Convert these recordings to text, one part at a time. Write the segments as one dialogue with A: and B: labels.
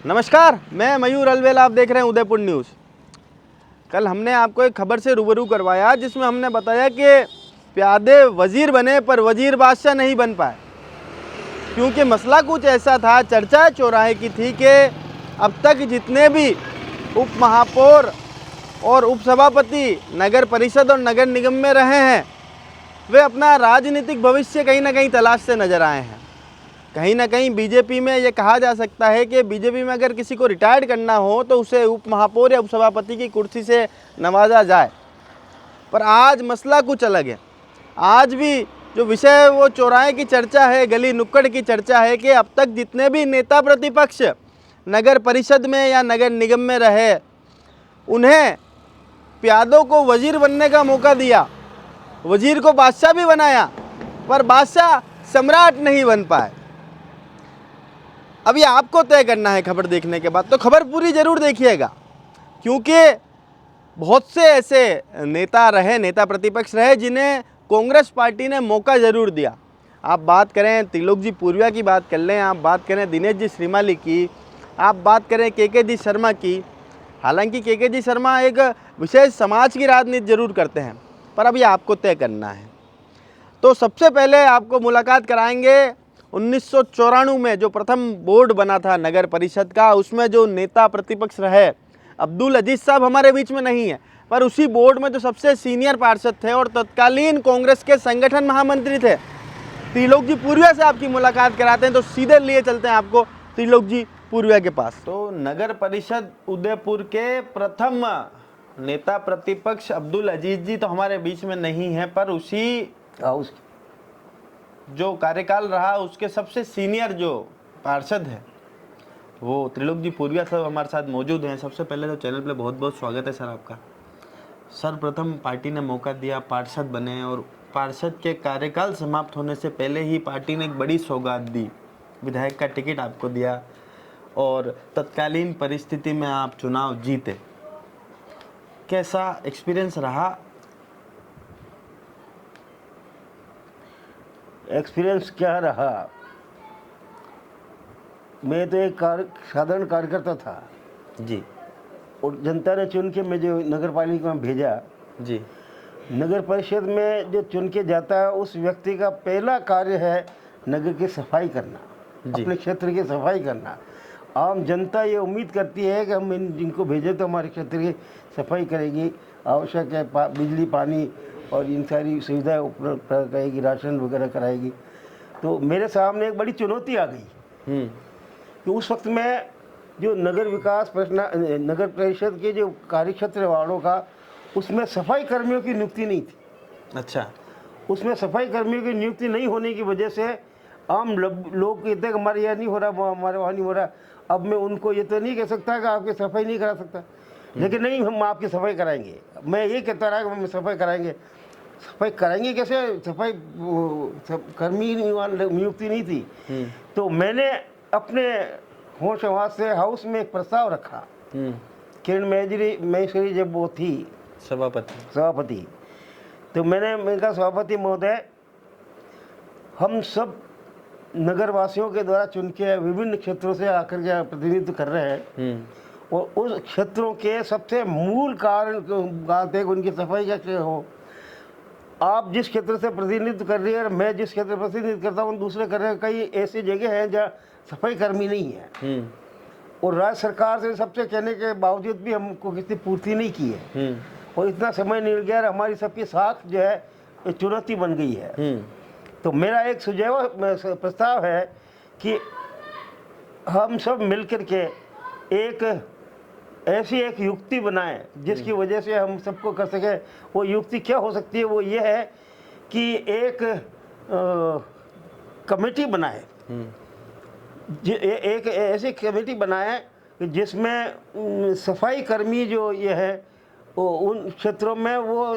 A: नमस्कार, मैं मयूर अलवेला, आप देख रहे हैं उदयपुर न्यूज़। कल हमने आपको एक खबर से रूबरू करवाया जिसमें हमने बताया कि प्यादे वज़ीर बने पर वज़ीर बादशाह नहीं बन पाए, क्योंकि मसला कुछ ऐसा था, चर्चा चौराहे की थी कि अब तक जितने भी उप महापौर और उपसभापति नगर परिषद और नगर निगम में रहे हैं, वे अपना राजनीतिक भविष्य कहीं ना कहीं तलाश से नज़र आए हैं। कहीं ना कहीं बीजेपी में ये कहा जा सकता है कि बीजेपी में अगर किसी को रिटायर्ड करना हो तो उसे उप महापौर या उपसभापति की कुर्सी से नवाजा जाए। पर आज मसला कुछ अलग है। आज भी जो विषय है वो चौराहे की चर्चा है, गली नुक्कड़ की चर्चा है कि अब तक जितने भी नेता प्रतिपक्ष नगर परिषद में या नगर निगम में रहे, उन्हें प्यादों को वज़ीर बनने का मौका दिया, वज़ीर को बादशाह भी बनाया, पर बादशाह सम्राट नहीं बन पाए। अभी आपको तय करना है खबर देखने के बाद, तो खबर पूरी ज़रूर देखिएगा, क्योंकि बहुत से ऐसे नेता रहे, नेता प्रतिपक्ष रहे, जिन्हें कांग्रेस पार्टी ने मौका ज़रूर दिया। आप बात करें त्रिलोक जी पूर्विया की बात कर लें, आप बात करें दिनेश जी श्रीमाली की, आप बात करें के जी शर्मा की। हालांकि के जी शर्मा एक विशेष समाज की राजनीति जरूर करते हैं, पर अभी आपको तय करना है। तो सबसे पहले आपको मुलाकात कराएंगे 1994 में जो प्रथम बोर्ड बना था नगर परिषद का, उसमें जो नेता प्रतिपक्ष रहे अब्दुल अजीज साहब हमारे बीच में नहीं है, पर उसी बोर्ड में जो सबसे सीनियर पार्षद थे और तत्कालीन कांग्रेस के संगठन महामंत्री थे, त्रिलोक जी पूर्विया से आपकी मुलाकात कराते हैं। तो सीधे लिए चलते हैं आपको त्रिलोक जी पूर्विया के पास। तो नगर परिषद उदयपुर के प्रथम नेता प्रतिपक्ष अब्दुल अजीज जी तो हमारे बीच में नहीं है, पर उसी जो कार्यकाल रहा उसके सबसे सीनियर जो पार्षद है वो त्रिलोक जी पूर्विया साहब हमारे साथ मौजूद हैं। सबसे पहले तो चैनल पे बहुत बहुत स्वागत है सर आपका। सर्वप्रथम पार्टी ने मौका दिया, पार्षद बने, और पार्षद के कार्यकाल समाप्त होने से पहले ही पार्टी ने एक बड़ी सौगात दी, विधायक का टिकट आपको दिया, और तत्कालीन परिस्थिति में आप चुनाव जीते। कैसा एक्सपीरियंस रहा?
B: एक्सपीरियंस क्या रहा, मैं तो एक साधारण कार्यकर्ता था
A: जी,
B: और जनता ने चुन के मुझे नगर पालिका में भेजा
A: जी।
B: नगर परिषद में जो चुन के जाता है उस व्यक्ति का पहला कार्य है नगर की सफाई करना, अपने क्षेत्र की सफाई करना। आम जनता ये उम्मीद करती है कि हम जिनको भेजे तो हमारे क्षेत्र की सफाई करेगी, आवश्यक है बिजली पानी और इन सारी सुविधाएं उपलब्ध कराएगी, राशन वगैरह कराएगी। तो मेरे सामने एक बड़ी चुनौती आ गई कि उस वक्त में जो नगर विकास नगर परिषद के जो कार्यक्षेत्र वार्डों का, उसमें सफाई कर्मियों की नियुक्ति नहीं थी।
A: अच्छा।
B: उसमें सफाई कर्मियों की नियुक्ति नहीं होने की वजह से आम लोग कहते हैं हमारे यहाँ नहीं हो रहा, हमारे वहाँ नहीं हो रहा। अब मैं उनको ये तो नहीं कह सकता कि आपकी सफाई नहीं करा सकता, लेकिन नहीं, हम आपकी सफाई कराएंगे। मैं ये कहता रहा कि हम सफाई कराएंगे। सफाई कराएंगे कैसे? सफाई कर्मी नियुक्ति नहीं थी। तो मैंने अपने होश हवास से हाउस में एक प्रस्ताव रखा। किरण महेश्वरी जब वो थी सभापति, तो मैंने कहा सभापति महोदय, हम सब नगर वासियों के द्वारा चुन के विभिन्न क्षेत्रों से आकर के प्रतिनिधित्व कर रहे हैं, और उस क्षेत्रों के सबसे मूल कारण गाते उनकी सफाई कैसे हो। आप जिस क्षेत्र से प्रतिनिधित्व कर रही है, मैं जिस क्षेत्र से प्रतिनिधित्व करता हूँ, दूसरे कर रहे हैं। कई ऐसी जगह हैं जहाँ सफाई कर्मी नहीं है, और राज्य सरकार से सबसे कहने के बावजूद भी हमको किसी पूर्ति नहीं की है, और इतना समय निकल गया, हमारी सबकी साथ जो है चुनौती बन गई है। तो मेरा एक सुझाव प्रस्ताव है कि हम सब मिलकर के एक ऐसी एक युक्ति बनाएं जिसकी वजह से हम सबको कर सके। वो युक्ति क्या हो सकती है? वो ये है कि एक कमेटी बनाए, एक ऐसी कमेटी बनाए जिसमें सफाई कर्मी जो ये है वो उन क्षेत्रों में वो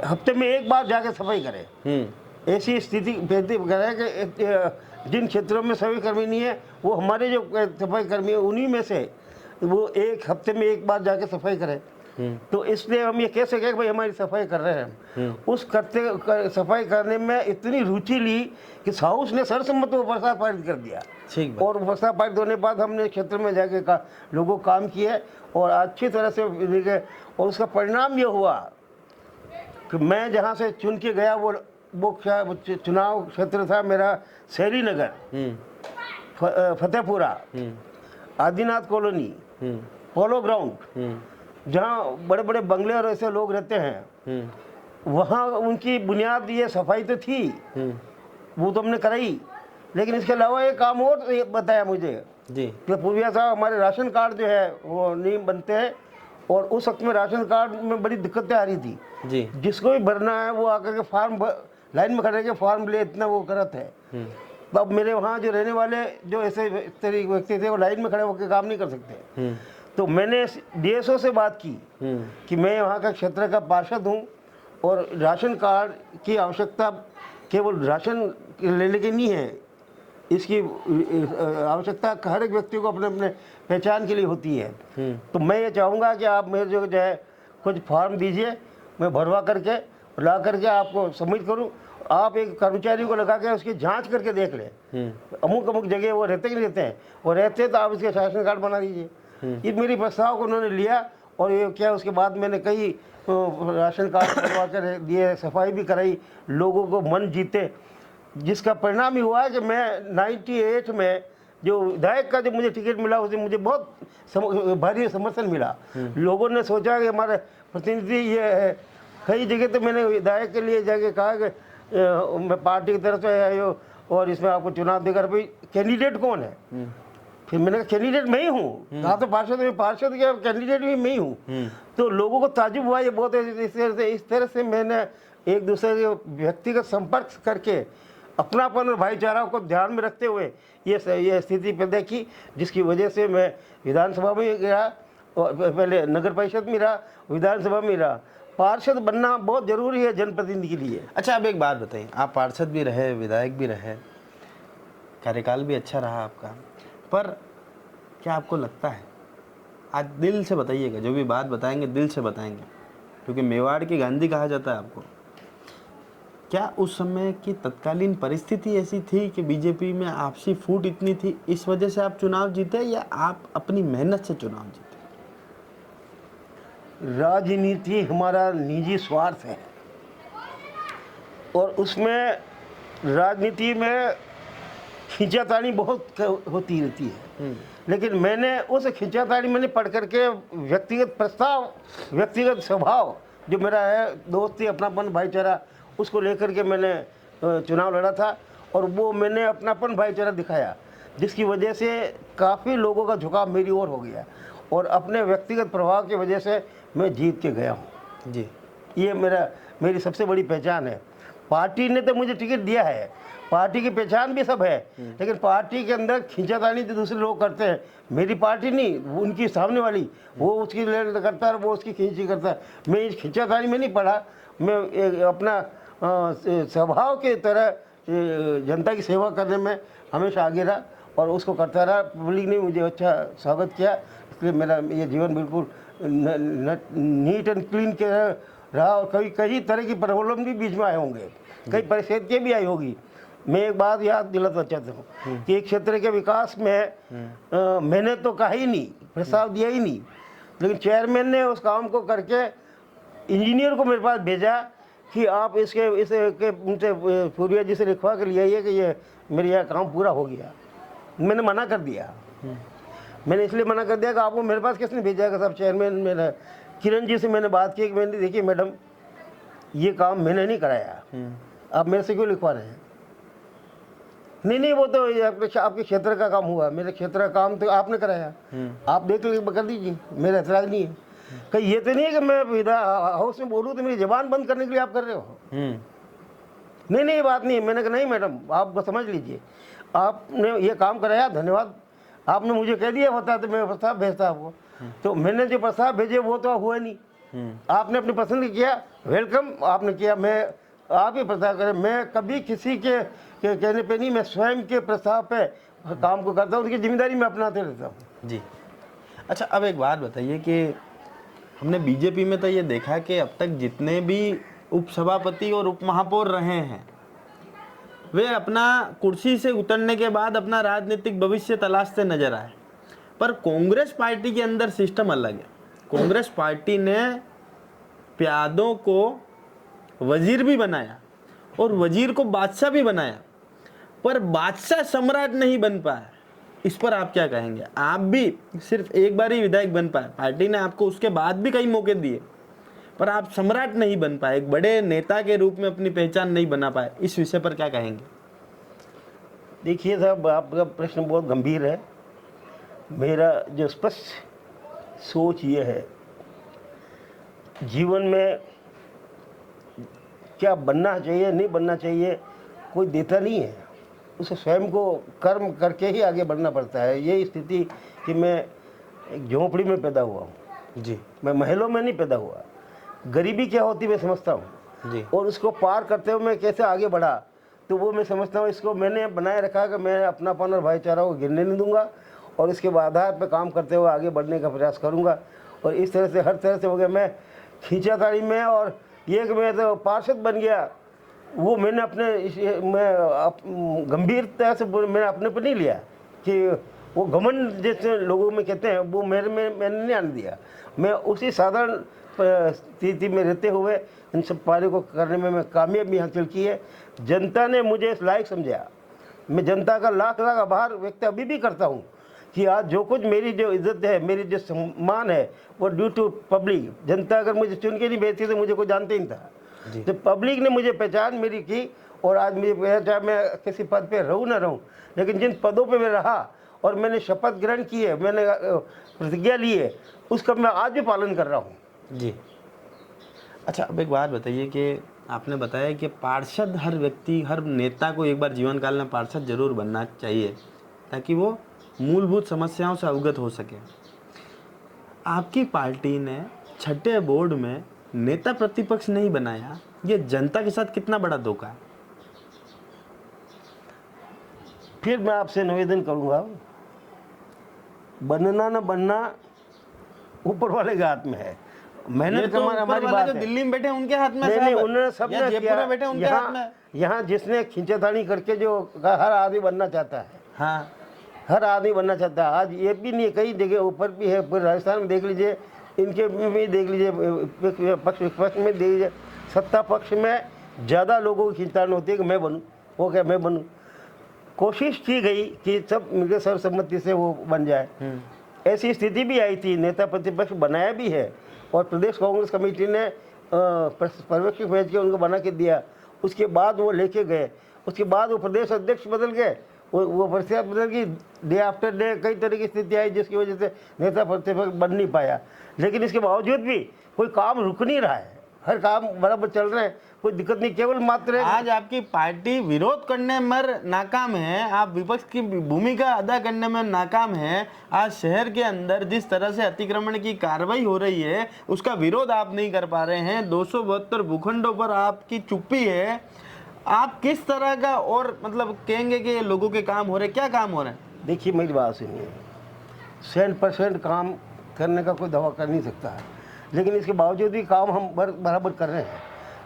B: हफ्ते में एक बार जाके सफाई करे। ऐसी स्थिति करे कि जिन क्षेत्रों में सफाई कर्मी नहीं है, वो हमारे जो सफाई कर्मी है उन्हीं में से वो एक हफ्ते में एक बार जाके सफाई करें। तो इसलिए हम ये कह सकें कि भाई हमारी सफाई कर रहे हैं। उस सफाई करने में इतनी रुचि ली कि हाउस ने सर्वसम्मत वो बरसात पारित कर दिया।
A: ठीक
B: और बरसात पारित होने के बाद हमने क्षेत्र में जाके लोगों को काम किए और अच्छी तरह से देखे। और उसका परिणाम ये हुआ कि मैं जहाँ से चुन के गया वो चुनाव क्षेत्र था मेरा शहरी नगर, Fatehpura, Adinath colony, polo ground, जहाँ बड़े बड़े बंगले और ऐसे लोग रहते हैं। वहाँ उनकी बुनियाद ये सफाई तो थी, वो तो हमने कराई, लेकिन इसके अलावा एक काम और बताया मुझे
A: जी
B: कि पूर्विया साहब हमारे राशन कार्ड जो है वो नहीं बनते हैं। और उस वक्त में राशन कार्ड में बड़ी दिक्कतें आ रही थी
A: जी।
B: जिसको भी भरना है वो आकर के फॉर्म लाइन में खड़े के फॉर्म ले, इतना वो करत है। तो अब मेरे वहाँ जो रहने वाले जो ऐसे व्यक्ति थे वो लाइन में खड़े होकर काम नहीं कर सकते। तो मैंने डीएसओ से बात की कि मैं वहाँ का क्षेत्र का पार्षद हूँ और राशन कार्ड की आवश्यकता केवल राशन लेने की नहीं है, इसकी आवश्यकता हर एक व्यक्ति को अपने अपने पहचान के लिए होती है। तो मैं ये चाहूँगा कि आप मेरे जो है कुछ फॉर्म दीजिए, मैं भरवा करके ला करके आपको सबमिट करूँ। आप एक कर्मचारी को लगा के उसकी जांच करके देख लें, अमुक अमुक जगह वो रहते कि नहीं रहते हैं, वो रहते तो आप इसके राशन कार्ड बना दीजिए। ये मेरी प्रस्ताव को उन्होंने लिया और ये क्या उसके बाद मैंने कई राशन कार्ड बनवा कर दिए, सफाई भी कराई, लोगों को मन जीते, जिसका परिणाम ही हुआ है कि मैं 98 में जो विधायक का जो मुझे टिकट मिला उसे मुझे बहुत भारी समर्थन मिला। लोगों ने सोचा कि हमारे प्रतिनिधि ये है। कई जगह तो मैंने विधायक के लिए जाके कहा कि मैं पार्टी की तरफ से आया हूँ और इसमें आपको चुनाव देकर भाई कैंडिडेट कौन है। फिर मैंने कहा कैंडिडेट मैं ही हूँ, कहा तो पार्षद क्या कैंडिडेट भी मैं ही हूँ। तो लोगों को ताजुब हुआ ये बहुत। इस तरह से मैंने एक दूसरे के व्यक्तिगत संपर्क करके अपनापन और भाईचारा को ध्यान में रखते हुए ये स्थिति पैदा की, जिसकी वजह से मैं विधानसभा में गया और पहले नगर परिषद में रहा, विधानसभा में रहा। पार्षद बनना बहुत ज़रूरी है जनप्रतिनिधि के लिए।
A: अच्छा, अब एक बात बताइए, आप पार्षद भी रहे, विधायक भी रहे, कार्यकाल भी अच्छा रहा आपका, पर क्या आपको लगता है, आज दिल से बताइएगा, जो भी बात बताएंगे दिल से बताएंगे, क्योंकि मेवाड़ की गांधी कहा जाता है आपको, क्या उस समय की तत्कालीन परिस्थिति ऐसी थी कि बीजेपी में आपसी फूट इतनी थी, इस वजह से आप चुनाव जीते, या आप अपनी मेहनत से चुनाव जीते?
B: राजनीति हमारा निजी स्वार्थ है और उसमें राजनीति में खींचातानी बहुत होती रहती है। लेकिन मैंने उस खींचातानी मैंने पढ़ करके व्यक्तिगत प्रस्ताव, व्यक्तिगत स्वभाव जो मेरा है, दोस्ती, अपनापन, भाईचारा, उसको लेकर के मैंने चुनाव लड़ा था और वो मैंने अपनापन, भाईचारा दिखाया, जिसकी वजह से काफ़ी लोगों का झुकाव मेरी ओर हो गया और अपने व्यक्तिगत प्रभाव की वजह से मैं जीत के गया हूँ जी। ये मेरी सबसे बड़ी पहचान है। पार्टी ने तो मुझे टिकट दिया है, पार्टी की पहचान भी सब है, लेकिन पार्टी के अंदर खींचातानी जो दूसरे लोग करते हैं, मेरी पार्टी नहीं, उनकी सामने वाली, वो उसकी लेन करता है, वो उसकी खींची करता है। मैं इस खींचातानी में नहीं पड़ा, मैं अपना स्वभाव के तरह जनता की सेवा करने में हमेशा आगे रहा और उसको करता रहा। पब्लिक ने मुझे अच्छा स्वागत किया, इसलिए मेरा ये जीवन बिल्कुल नीट एंड क्लीन के रहा। और कई तरह की प्रॉब्लम भी बीच में आए होंगे, कई परिस्थितियाँ भी आई होगी। मैं एक बात याद दिलाना चाहता हूँ कि एक क्षेत्र के विकास में मैंने तो कहा ही नहीं, प्रस्ताव दिया ही नहीं, लेकिन चेयरमैन ने उस काम को करके इंजीनियर को मेरे पास भेजा कि आप उनसे पूर्विया जी से लिखवा के लिए आइए कि ये मेरे यहाँ काम पूरा हो गया। मैंने मना कर दिया। मैंने इसलिए मना कर दिया कि आपको मेरे पास किसने भेजा है साहब। चेयरमैन मेरा किरण जी से मैंने बात की कि मैंने देखिए मैडम, ये काम मैंने नहीं कराया, आप मेरे से क्यों लिखवा रहे हैं। नहीं, वो तो आपके क्षेत्र का काम हुआ, मेरे क्षेत्र का काम तो आपने कराया, आप देख लीजिए, कर दीजिए, मेरा एतराज़ नहीं है। कहीं ये तो नहीं है कि मैं हाउस में बोलूँ तो मेरी ज़बान बंद करने के लिए आप कर रहे हो। नहीं, ये बात नहीं है। मैंने कहा नहीं मैडम, आप समझ लीजिए, आपने ये काम कराया, धन्यवाद, आपने मुझे कह दिया होता तो मैं प्रस्ताव भेजता आपको। तो मैंने जो प्रस्ताव भेजे वो तो हुआ नहीं। आपने अपनी पसंद किया, वेलकम आपने किया, मैं आप ही प्रस्ताव करें। मैं कभी किसी के कहने पे नहीं, मैं स्वयं के प्रस्ताव पे काम को करता हूँ, उसकी जिम्मेदारी मैं अपनाते रहता हूँ
A: जी। अच्छा, अब एक बात बताइए कि हमने बीजेपी में तो ये देखा कि अब तक जितने भी उपसभापति और उप महापौर रहे हैं वे अपना कुर्सी से उतरने के बाद अपना राजनीतिक भविष्य तलाशते नजर आए। पर कांग्रेस पार्टी के अंदर सिस्टम अलग है। कांग्रेस पार्टी ने प्यादों को वजीर भी बनाया और वजीर को बादशाह भी बनाया, पर बादशाह सम्राट नहीं बन पाया। इस पर आप क्या कहेंगे? आप भी सिर्फ एक बार ही विधायक बन पाए, पार्टी ने आपको उसके बाद भी कई मौके दिए, पर आप सम्राट नहीं बन पाए, एक बड़े नेता के रूप में अपनी पहचान नहीं बना पाए। इस विषय पर क्या कहेंगे?
B: देखिए साहब, आपका प्रश्न बहुत गंभीर है। मेरा जो स्पष्ट सोच ये है, जीवन में क्या बनना चाहिए नहीं बनना चाहिए कोई देता नहीं है, उसे स्वयं को कर्म करके ही आगे बढ़ना पड़ता है। ये स्थिति कि मैं एक झोंपड़ी में पैदा हुआ हूँ
A: जी,
B: मैं महलों में नहीं पैदा हुआ। गरीबी क्या होती मैं समझता हूँ
A: जी,
B: और उसको पार करते हुए मैं कैसे आगे बढ़ा, तो वो मैं समझता हूँ। इसको मैंने बनाए रखा कि मैं अपनापन और भाईचारा को गिरने नहीं दूंगा और इसके आधार पर काम करते हुए आगे बढ़ने का प्रयास करूँगा। और इस तरह से हर तरह से हो गया। मैं खींचातानी में और ये कि मैं तो पार्षद बन गया, वो मैंने गंभीरता से मैंने अपने पर नहीं लिया कि वो घमंड जैसे लोगों में कहते हैं, वो मैंने नहीं आने दिया। मैं उसी साधारण स्थिति में रहते हुए इन सब कार्यों को करने में मैं कामयाबी हासिल की है। जनता ने मुझे इस लायक समझा। मैं जनता का लाख लाख आभार व्यक्त अभी भी करता हूँ कि आज जो कुछ मेरी जो इज्जत है, मेरी जो सम्मान है, वो ड्यू टू पब्लिक। जनता अगर मुझे चुन के नहीं भेजती तो मुझे कोई जानते ही नहीं था। तो पब्लिक ने मुझे पहचान मेरी की और आज मुझे, चाहे मैं किसी पद पे रहूँ ना रहूँ, लेकिन जिन पदों पे मैं रहा और मैंने शपथ ग्रहण की है, मैंने प्रतिज्ञा ली है, उसका मैं आज भी पालन कर रहा हूँ।
A: जी। अच्छा, अब एक बात बताइए कि आपने बताया कि पार्षद हर व्यक्ति, हर नेता को एक बार जीवन काल में पार्षद जरूर बनना चाहिए ताकि वो मूलभूत समस्याओं से अवगत हो सके। आपकी पार्टी ने छठे बोर्ड में नेता प्रतिपक्ष नहीं बनाया, ये जनता के साथ कितना बड़ा धोखा है?
B: फिर मैं आपसे निवेदन करूँगा, बनना न बनना ऊपर वाले के हाथ में है। मेहनत कमाना हमारी बात है।
A: दिल्ली में बैठे उनके हाथ में,
B: नहीं, उन्होंने सबने किया।
A: बैठे उनके हाथ में।
B: यहाँ जिसने खींचातानी करके जो हर आदमी बनना चाहता है,
A: हाँ,
B: हर आदमी बनना चाहता है। आज ये भी नहीं है, कई जगह ऊपर भी है, पूरे राजस्थान में देख लीजिए, इनके में देख लीजिए, पक्ष विपक्ष में देख लीजिए, सत्ता पक्ष में ज़्यादा लोगों की खींचातानी होती है कि मैं बनूँ, वो क्या मैं बनूँ। कोशिश की गई कि सब मिलकर सर्वसम्मति से वो बन जाए। ऐसी स्थिति भी आई थी, नेता प्रतिपक्ष बनाया भी है और प्रदेश कांग्रेस कमेटी ने पर्यवेक्षक भेज के उनको बना के दिया। उसके बाद वो लेके गए, उसके बाद वो प्रदेश अध्यक्ष बदल गए, वो परिस्थितियाँ बदल गई, डे आफ्टर डे कई तरह की स्थिति आई जिसकी वजह से नेता प्रतिपक्ष बन नहीं पाया। लेकिन इसके बावजूद भी कोई काम रुक नहीं रहा है, हर काम बराबर चल रहे हैं, कोई दिक्कत नहीं। केवल मात्र
A: आज आपकी पार्टी विरोध करने में नाकाम है, आप विपक्ष की भूमिका अदा करने में नाकाम है। आज शहर के अंदर जिस तरह से अतिक्रमण की कार्रवाई हो रही है उसका विरोध आप नहीं कर पा रहे हैं। 272 भूखंडों पर आपकी चुप्पी है। आप किस तरह का और मतलब कहेंगे कि लोगों के काम हो रहे, क्या काम हो रहे हैं?
B: देखिए, मेरी बात सुनिए, 100% काम करने का कोई दावा कर नहीं सकता है, लेकिन इसके बावजूद भी काम हम बराबर कर रहे हैं।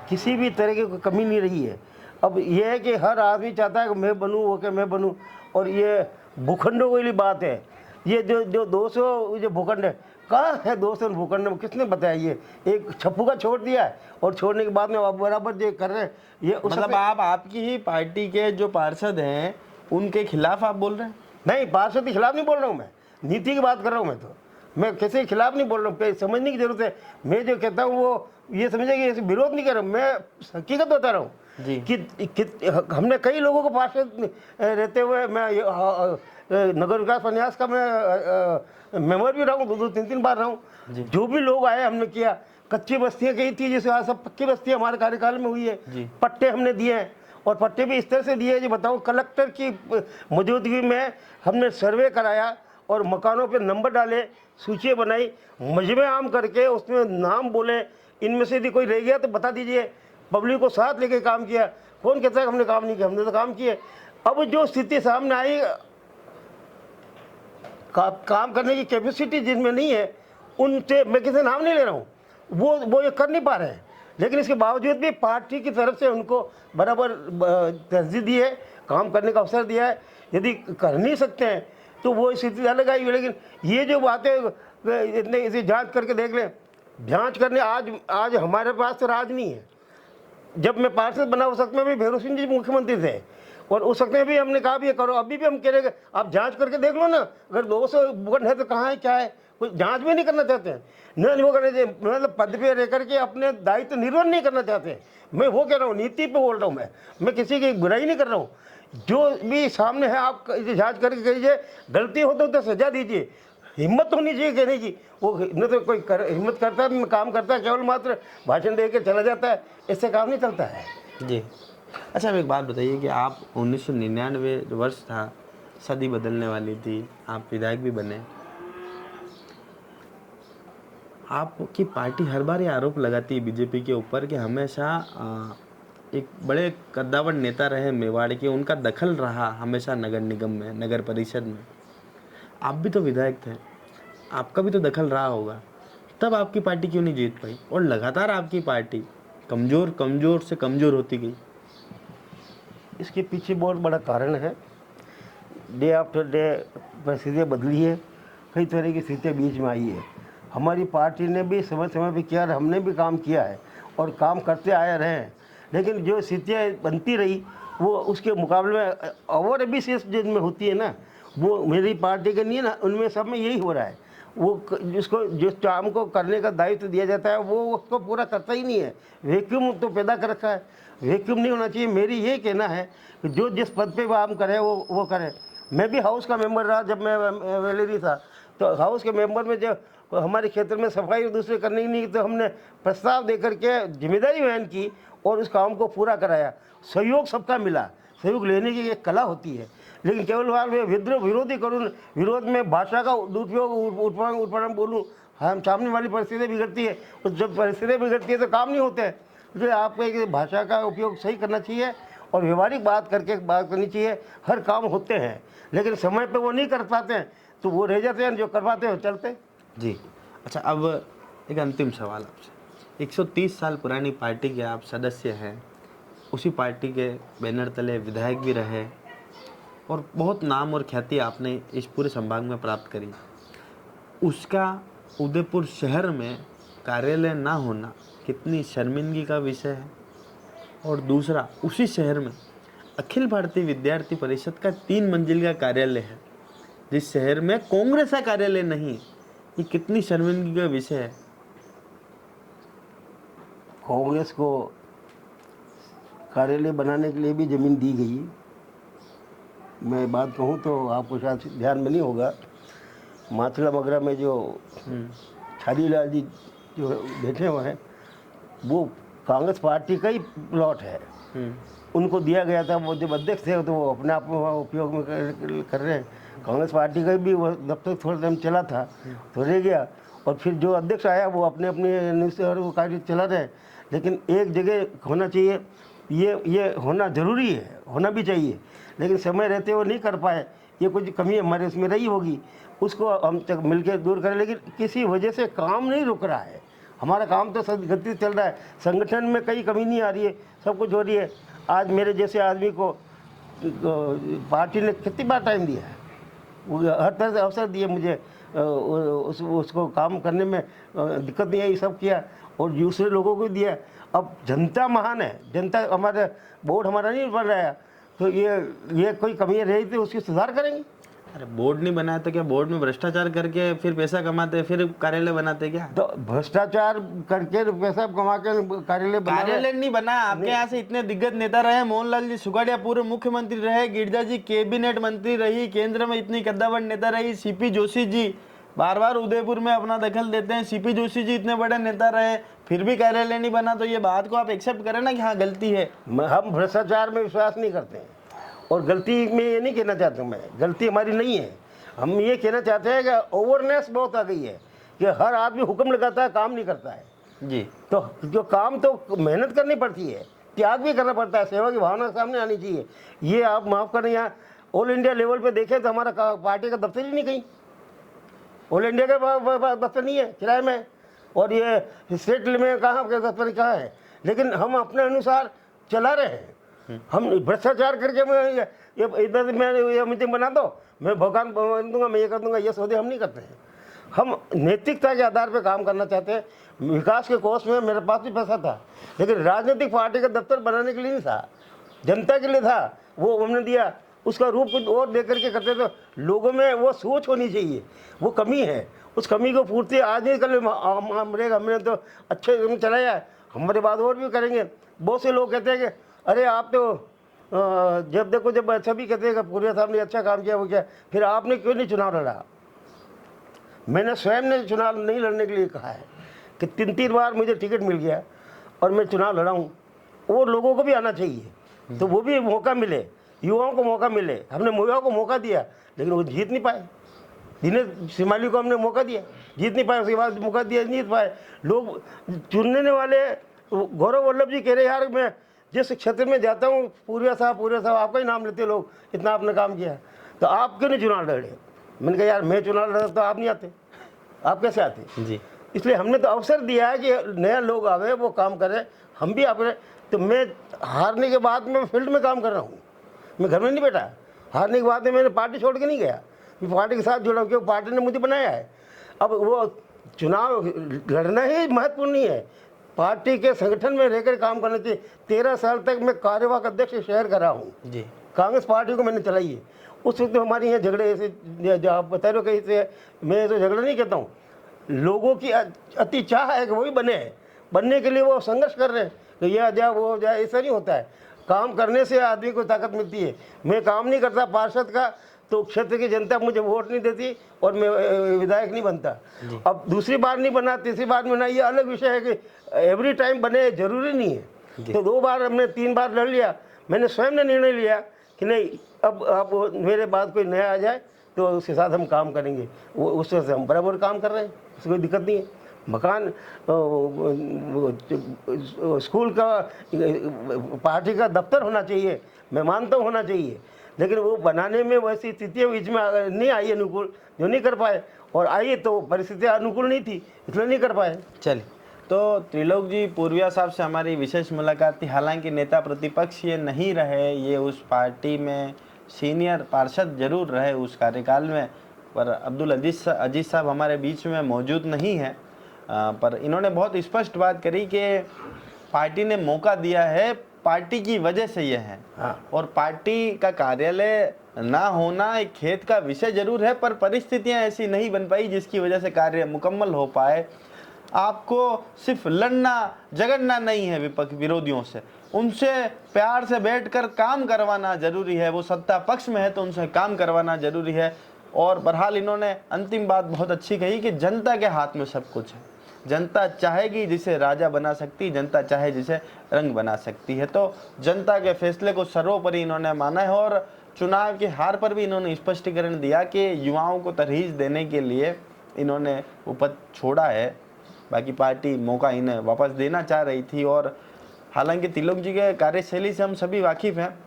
B: किसी भी तरह की कोई कमी नहीं रही है। अब ये है कि हर आदमी चाहता है कि मैं बनूँ, वो क्या मैं बनूँ। और ये भूखंडों वाली बात है, ये जो 200 जो भूखंड है, कहाँ है 200 भूखंड में? किसने बताया? ये एक छप्पू का छोड़ दिया है और छोड़ने के बाद में आप बराबर जो कर रहे हैं ये
A: मतलब आपकी ही पार्टी के जो पार्षद हैं उनके खिलाफ आप बोल रहे हैं?
B: नहीं, पार्षद के खिलाफ नहीं बोल रहा हूँ, मैं नीति की बात कर रहा हूँ। मैं किसी के खिलाफ नहीं बोल रहा हूँ, समझने की जरूरत है। मैं जो कहता हूँ वो ये समझे कि विरोध नहीं कर रहा हूँ, मैं हकीकत बता रहा हूँ कि हमने कई लोगों को पार्षद रहते हुए, मैं नगर विकास प्रन्यास का मैं मेंबर भी रहा हूँ, 2-3 बार रहा हूँ। जो भी लोग आए हमने किया। कच्ची बस्तियाँ कही थी, जैसे आज सब पक्की बस्तियाँ हमारे कार्यकाल में हुई है। पट्टे हमने दिए हैं और पट्टे भी इस तरह से दिए जो बताऊँ, कलेक्टर की मौजूदगी में हमने सर्वे कराया और मकानों पे नंबर डाले, सूचियाँ बनाई, मजमे आम करके उसमें नाम बोले, इनमें से यदि कोई रह गया तो बता दीजिए। पब्लिक को साथ लेके काम किया। कौन कहता है हमने काम नहीं किया? हमने तो काम किए। अब जो स्थिति सामने आई, काम करने की कैपेसिटी जिनमें नहीं है, उनसे मैं किसी नाम नहीं ले रहा हूँ, वो ये कर नहीं पा रहे हैं, लेकिन इसके बावजूद भी पार्टी की तरफ से उनको बराबर तरजीह दी है, काम करने का अवसर दिया है। यदि कर नहीं सकते हैं तो वो स्थिति अलग आई, लेकिन ये जो बातें इतने इसे जांच करके देख लें, जांच करने आज हमारे पास तो राज नहीं है। जब मैं पार्षद बना उस वक्त में भी भैरव सिंह जी मुख्यमंत्री थे, और उस वक्त में भी हमने कहा भी ये करो, अभी भी हम कह रहे हैं आप जांच करके देख लो ना, अगर 200 भूखंड है तो कहाँ है क्या है, कोई जांच भी नहीं करना चाहते हैं, न वो करने मतलब पद पे रह करके अपने दायित्व निर्वहन नहीं करना चाहते हैं। मैं वो कह रहा हूँ, नीति पे बोल रहा हूँ, मैं किसी की बुराई नहीं कर रहा हूँ। जो भी सामने है आप इसे जांच करके कहिए, गलती हो तो सजा दीजिए, हिम्मत होनी चाहिए कहने की। वो न तो कोई हिम्मत करता है, काम करता है, केवल मात्र भाषण दे के चला जाता है, इससे काम नहीं चलता है।
A: जी। अच्छा, अब एक बात बताइए कि आप 1999 वर्ष था, सदी बदलने वाली थी, आप विधायक भी बने, आपकी पार्टी हर बार ये आरोप लगाती है बीजेपी के ऊपर कि हमेशा एक बड़े कद्दावर नेता रहे मेवाड़ के, उनका दखल रहा हमेशा नगर निगम में, नगर परिषद में। आप भी तो विधायक थे, आपका भी तो दखल रहा होगा, तब आपकी पार्टी क्यों नहीं जीत पाई? और लगातार आपकी पार्टी कमज़ोर से कमज़ोर होती गई।
B: इसके पीछे बहुत बड़ा कारण है। डे आफ्टर डे परिस्थितियाँ बदली है, कई तरह की स्थितियाँ बीच में आई है। हमारी पार्टी ने भी समय समय पर किया, हमने भी काम किया है और काम करते आए रहे हैं, लेकिन जो स्थितियाँ बनती रही वो उसके मुकाबले में ओवर एम्बिशियस जिनमें होती है ना, वो मेरी पार्टी के नहीं है ना, उनमें सब में यही हो रहा है। वो जिस काम को करने का दायित्व दिया जाता है वो उसको पूरा करता ही नहीं है। वैक्यूम तो पैदा कर रखा है, वैक्यूम नहीं होना चाहिए। मेरी ये कहना है कि जो जिस पद पे काम करे वो करे। मैं भी हाउस का मेंबर रहा, जब मैं वेलेरी था तो हाउस के मेंबर में जब हमारे क्षेत्र में सफाई दूसरे करने की नहीं, तो हमने प्रस्ताव दे करके जिम्मेदारी वहन की और उस काम को पूरा कराया। सहयोग सबका मिला, सहयोग लेने की एक कला होती है, लेकिन केवल बार में विरोधी करूँ, विरोध में भाषा का दुरुपयोग उत्पन्न बोलूँ, हम सामने वाली परिस्थिति बिगड़ती है, उस जब परिस्थिति बिगड़ती है तो काम नहीं होते हैं। इसलिए आपको एक भाषा का उपयोग सही करना चाहिए और व्यवहारिक बात करके बात करनी चाहिए। हर काम होते हैं, लेकिन समय पे वो नहीं कर पाते हैं तो वो रह जाते हैं, जो कर पाते हैं वो चलते।
A: जी। अच्छा, अब एक अंतिम सवाल आपसे। 130 साल पुरानी पार्टी के आप सदस्य हैं, उसी पार्टी के बैनर तले विधायक भी रहे और बहुत नाम और ख्याति आपने इस पूरे संभाग में प्राप्त करी। उसका उदयपुर शहर में कार्यालय ना होना कितनी शर्मिंदगी का विषय है। और दूसरा, उसी शहर में अखिल भारतीय विद्यार्थी परिषद का 3 मंजिल का कार्यालय है, जिस शहर में कांग्रेस का कार्यालय नहीं है। ये कितनी शर्मिंदगी का विषय है।
B: कांग्रेस को कार्यालय बनाने के लिए भी ज़मीन दी गई। मैं बात कहूँ तो आपको शायद ध्यान में नहीं होगा, माथुरा मगरा में जो छालीलाल जी जो बैठे हुए हैं वो कांग्रेस पार्टी का ही प्लॉट है, उनको दिया गया था। वो जब अध्यक्ष थे तो वो अपने आप में उपयोग में कर रहे हैं। कांग्रेस पार्टी का भी वो दफ्तर थोड़ा टाइम चला था तो रह गया, और फिर जो अध्यक्ष आया वो अपने निश्चय और वो कार्य चला रहे। लेकिन एक जगह होना चाहिए, ये होना ज़रूरी है, होना भी चाहिए, लेकिन समय रहते वो नहीं कर पाए। ये कुछ कमी हमारे इसमें रही होगी, उसको हम मिलकर दूर करें, लेकिन किसी वजह से काम नहीं रुक रहा है। हमारा काम तो गति चल रहा है, संगठन में कहीं कमी नहीं आ रही है, सब कुछ हो रही है। आज मेरे जैसे आदमी को पार्टी ने कितनी बार टाइम दिया है, वो हर तरह से अवसर दिए मुझे, उसको काम करने में दिक्कत नहीं आई, सब किया, और दूसरे लोगों को दिया। अब जनता महान है, जनता हमारे बोर्ड हमारा नहीं बन रहा है, तो ये कोई कमी रही थी उसकी सुधार करेंगे।
A: अरे बोर्ड नहीं बनाया तो क्या बोर्ड में भ्रष्टाचार करके फिर पैसा कमाते, फिर कार्यालय बनाते क्या?
B: तो भ्रष्टाचार करके पैसा कमा के कार्यालय
A: नहीं बना। आपके यहाँ से इतने दिग्गज नेता रहे, मोहनलाल जी सुगाड़िया पूर्व मुख्यमंत्री रहे, गिरजा जी कैबिनेट मंत्री रही, केंद्र में इतनी कद्दावर नेता रही, सीपी जोशी जी बार बार उदयपुर में अपना दखल देते हैं, सीपी जोशी जी इतने बड़े नेता रहे, फिर भी कार्यालय नहीं बना। तो ये बात को आप एक्सेप्ट करें ना कि हाँ गलती है।
B: हम भ्रष्टाचार में विश्वास नहीं करते हैं, और गलती में ये नहीं कहना चाहता हूँ मैं, गलती हमारी नहीं है। हम ये कहना चाहते हैं कि ओवरनेस बहुत आ गई है कि हर आदमी हुक्म लगाता है, काम नहीं करता है
A: जी।
B: तो जो काम तो मेहनत करनी पड़ती है, त्याग भी करना पड़ता है, सेवा की भावना सामने आनी चाहिए। ये आप माफ़ करें, यहाँ ऑल इंडिया लेवल पे देखें तो हमारा पार्टी का दफ्तर ही नहीं कहीं, ऑल इंडिया के दफ्तर नहीं है, किराए में है। और ये स्टेट में कहाँ के दफ्तर कहाँ है, लेकिन हम अपने अनुसार चला रहे हैं। हम भ्रष्टाचार करके मैं ये इधर मैं ये मीटिंग बना दो, मैं भगवान बन दूंगा, मैं ये कर दूंगा, ये सौदे हम नहीं करते हैं। हम नैतिकता के आधार पर काम करना चाहते हैं। विकास के कोष में मेरे पास भी पैसा था, लेकिन राजनीतिक पार्टी का दफ्तर बनाने के लिए नहीं था, जनता के लिए था। वो हमने दिया, उसका रूप कुछ और दे करके करते। तो लोगों में वो सोच होनी चाहिए, वो कमी है, उस कमी को पूर्ति आज नहीं कल हमने तो अच्छे दिन चलाया है, हमारे बाद और भी करेंगे। बहुत से लोग कहते हैं कि अरे आप तो जब देखो जब अच्छा भी कहते हैं कि पूर्या साहब ने अच्छा काम किया, वो क्या, फिर आपने क्यों नहीं चुनाव लड़ा? मैंने स्वयं ने चुनाव नहीं लड़ने के लिए कहा है कि 3 बार मुझे टिकट मिल गया और मैं चुनाव लड़ा हूँ। और लोगों को भी आना चाहिए, तो वो भी मौका मिले, युवाओं को मौका मिले। हमने युवाओं को मौका दिया, लेकिन वो जीत नहीं पाए। दिनेश शिमाली को हमने मौका दिया, जीत नहीं पाए। उसके बाद मौका दिया, जीत पाए। लोग चुनने वाले गौरव वल्लभ जी कह रहे यार मैं जिस क्षेत्र में जाता हूँ, पूर्या साहब आपका ही नाम लेते लोग, इतना आपने काम किया, तो आप क्यों नहीं चुनाव लड़े? मैंने कहा यार मैं चुनाव लड़ा तो आप नहीं आते, आप कैसे आते
A: जी।
B: इसलिए हमने तो अवसर दिया है कि नया लोग आवे, वो काम करें, हम भी अपने। तो मैं हारने के बाद मैं फील्ड में काम कर रहा हूँ, मैं घर में नहीं बैठा। हारने के बाद में मैंने पार्टी छोड़ के नहीं गया, मैं पार्टी के साथ जुड़ा, क्योंकि पार्टी ने मुझे बनाया है। अब वो चुनाव लड़ना ही महत्वपूर्ण नहीं है, पार्टी के संगठन में रहकर काम करना चाहिए। 13 साल तक मैं कार्यवाहक अध्यक्ष शहर का रहा हूँ
A: जी।
B: कांग्रेस पार्टी को मैंने चलाई है। उस वक्त हमारी यहाँ झगड़े ऐसे जो आप बता रहे हो कहीं से, मैं तो झगड़ा नहीं कहता हूँ, लोगों की अति चाह है कि वही बने, बनने के लिए वो संघर्ष कर रहे हैं कि यह जाए वो हो जाए, ऐसा नहीं होता है। काम करने से आदमी को ताकत मिलती है। मैं काम नहीं करता पार्षद का, तो क्षेत्र की जनता मुझे वोट नहीं देती और मैं विधायक नहीं बनता। अब दूसरी बार नहीं बना, तीसरी बार बना, ये अलग विषय है कि एवरी टाइम बने जरूरी नहीं है। तो 2 बार हमने 3 बार लड़ लिया। मैंने स्वयं ने निर्णय लिया कि नहीं, अब मेरे बाद कोई नया आ जाए तो उसके साथ हम काम करेंगे। वो उससे हम बराबर काम कर रहे हैं, उससे कोई दिक्कत नहीं है। मकान स्कूल का पार्टी का दफ्तर होना चाहिए, मैं मानता हूँ होना चाहिए, लेकिन वो बनाने में वैसी स्थितियाँ बीच में नहीं आई अनुकूल, जो नहीं कर पाए, और आई तो परिस्थितियाँ अनुकूल नहीं थी, इसलिए नहीं कर पाए।
A: चलिए, तो त्रिलोक जी, पूर्विया साहब से हमारी विशेष मुलाकात थी। हालांकि नेता प्रतिपक्ष ये नहीं रहे, ये उस पार्टी में सीनियर पार्षद जरूर रहे उस कार्यकाल में, पर अब्दुल अजीज साहब हमारे बीच में मौजूद नहीं है। पर इन्होंने बहुत स्पष्ट बात करी कि पार्टी ने मौका दिया है, पार्टी की वजह से ये है।
B: हाँ।
A: और पार्टी का कार्यालय ना होना एक खेत का विषय जरूर है, पर परिस्थितियां ऐसी नहीं बन पाई जिसकी वजह से कार्य मुकम्मल हो पाए। आपको सिर्फ लड़ना झगड़ना नहीं है विपक्ष विरोधियों से, उनसे प्यार से बैठकर काम करवाना जरूरी है। वो सत्ता पक्ष में है तो उनसे काम करवाना जरूरी है। और बहरहाल इन्होंने अंतिम बात बहुत अच्छी कही कि जनता के हाथ में सब कुछ है। जनता चाहेगी जिसे राजा बना सकती, जनता चाहे जिसे रंग बना सकती है। तो जनता के फैसले को सर्वोपरि इन्होंने माना है और चुनाव की हार पर भी इन्होंने स्पष्टीकरण दिया कि युवाओं को तरहीज देने के लिए इन्होंने वो पद छोड़ा है। बाकी पार्टी मौका इन्हें वापस देना चाह रही थी। और हालांकि तिलोक जी के कार्यशैली से हम सभी वाकिफ़ हैं,